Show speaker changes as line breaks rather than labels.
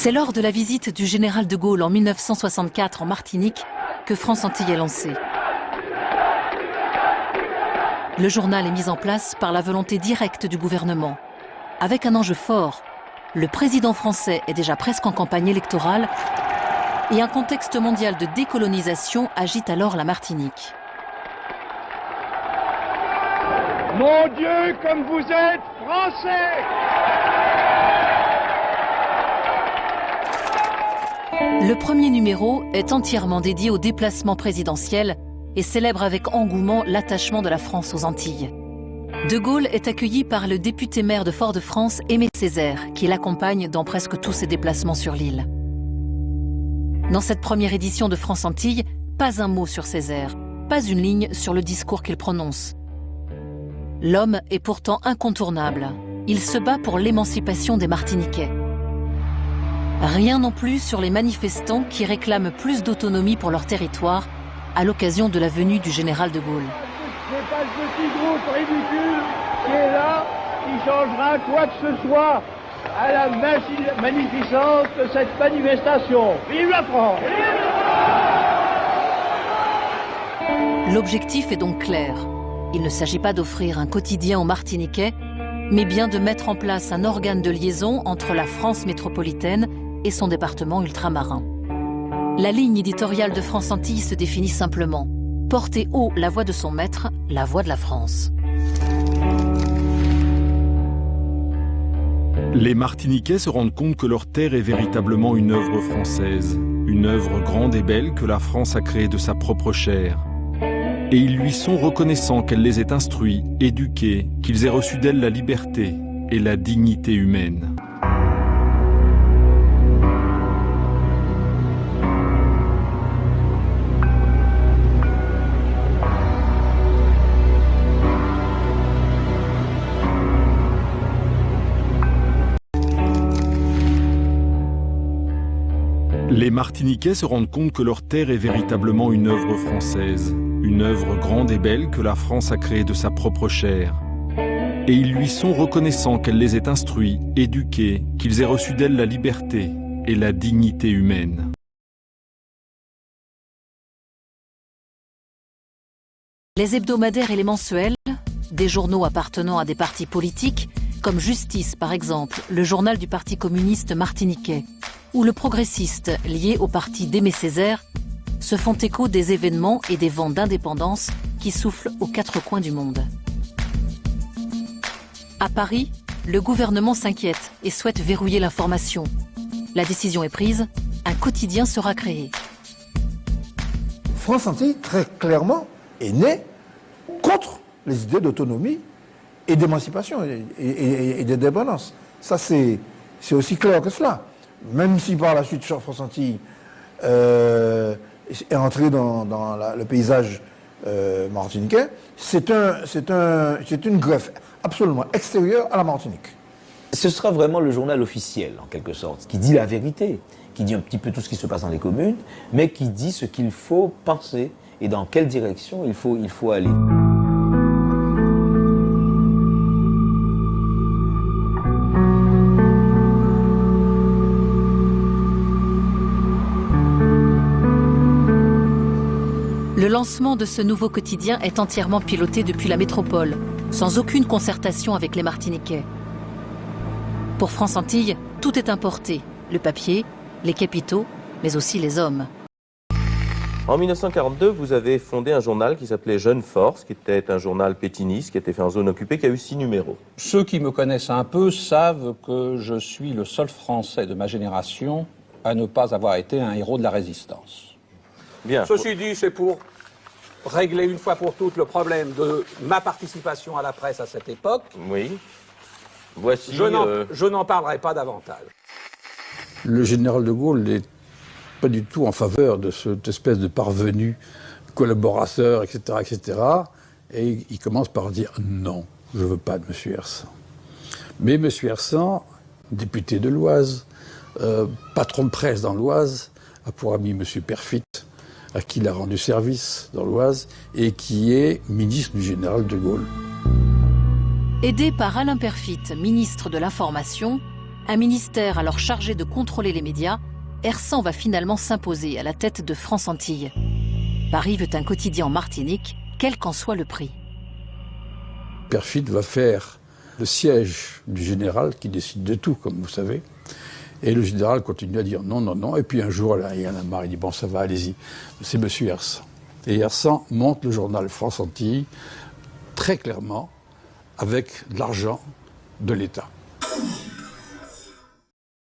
C'est lors de la visite du général de Gaulle en 1964 en Martinique que France Antilles est lancé. Le journal est mis en place par la volonté directe du gouvernement, avec un enjeu fort. Le président français est déjà presque en campagne électorale et un contexte mondial de décolonisation agite alors la Martinique.
Mon Dieu, comme vous êtes français!
Le premier numéro est entièrement dédié au déplacement présidentiel et célèbre avec engouement l'attachement de la France aux Antilles. De Gaulle est accueilli par le député maire de Fort-de-France, Aimé Césaire, qui l'accompagne dans presque tous ses déplacements sur l'île. Dans cette première édition de France Antilles, pas un mot sur Césaire, pas une ligne sur le discours qu'il prononce. L'homme est pourtant incontournable. Il se bat pour l'émancipation des Martiniquais. Rien non plus sur les manifestants qui réclament plus d'autonomie pour leur territoire à l'occasion de la venue du général de Gaulle.
Ce n'est pas ce petit groupe ridicule qui est là qui changera quoi que ce soit à la magnificence de cette manifestation. Vive la France!
L'objectif est donc clair. Il ne s'agit pas d'offrir un quotidien aux Martiniquais, mais bien de mettre en place un organe de liaison entre la France métropolitaine et son département ultramarin. La ligne éditoriale de France Antilles se définit simplement. Porter haut la voix de son maître, la voix de la France.
Les Martiniquais se rendent compte que leur terre est véritablement une œuvre française, une œuvre grande et belle que la France a créée de sa propre chair. Et ils lui sont reconnaissants qu'elle les ait instruits, éduqués, qu'ils aient reçu d'elle la liberté et la dignité humaine. Les Martiniquais se rendent compte que leur terre est véritablement une œuvre française, une œuvre grande et belle que la France a créée de sa propre chair. Et ils lui sont reconnaissants qu'elle les ait instruits, éduqués, qu'ils aient reçu d'elle la liberté et la dignité humaine.
Les hebdomadaires et les mensuels, des journaux appartenant à des partis politiques, comme Justice par exemple, le journal du Parti communiste martiniquais, ou le Progressiste, lié au parti d'Aimé Césaire, se font écho des événements et des vents d'indépendance qui soufflent aux quatre coins du monde. À Paris, le gouvernement s'inquiète et souhaite verrouiller l'information. La décision est prise, un quotidien sera créé.
France Antilles, très clairement, est née contre les idées d'autonomie et d'émancipation et d'indépendance. Ça, c'est aussi clair que cela. Même si par la suite, France Antilles est entré dans le paysage martiniquais, c'est une greffe absolument extérieure à la Martinique.
Ce sera vraiment le journal officiel, en quelque sorte, qui dit la vérité, qui dit un petit peu tout ce qui se passe dans les communes, mais qui dit ce qu'il faut penser et dans quelle direction il faut aller.
Le lancement de ce nouveau quotidien est entièrement piloté depuis la métropole, sans aucune concertation avec les Martiniquais. Pour France Antilles, tout est importé, le papier, les capitaux, mais aussi les hommes.
En 1942, vous avez fondé un journal qui s'appelait Jeune Force, qui était un journal pétiniste, qui était fait en zone occupée, qui a eu 6 numéros.
Ceux qui me connaissent un peu savent que je suis le seul Français de ma génération à ne pas avoir été un héros de la résistance.
Bien.
Ceci dit, c'est pour régler une fois pour toutes le problème de ma participation à la presse à cette époque.
Oui. Voici...
Je n'en parlerai pas davantage.
Le général de Gaulle n'est pas du tout en faveur de cette espèce de parvenu, collaborateur, etc., etc. Et il commence par dire non, je ne veux pas de M. Hersant. Mais M. Hersant, député de l'Oise, patron de presse dans l'Oise, a pour ami M. Perfit, à qui il a rendu service dans l'Oise, et qui est ministre du général de Gaulle.
Aidé par Alain Perfit, ministre de l'Information, Un ministère alors chargé de contrôler les médias, Hersant va finalement s'imposer à la tête de France Antilles. Paris veut un quotidien en Martinique, quel qu'en soit le prix.
Perfit va faire le siège du général qui décide de tout, comme vous savez. Et le général continue à dire non, non, non. Et puis un jour, là, il en a marre, il dit bon, ça va, allez-y. C'est M. Hersant. Et Hersant monte le journal France Antilles très clairement avec de l'argent de l'État.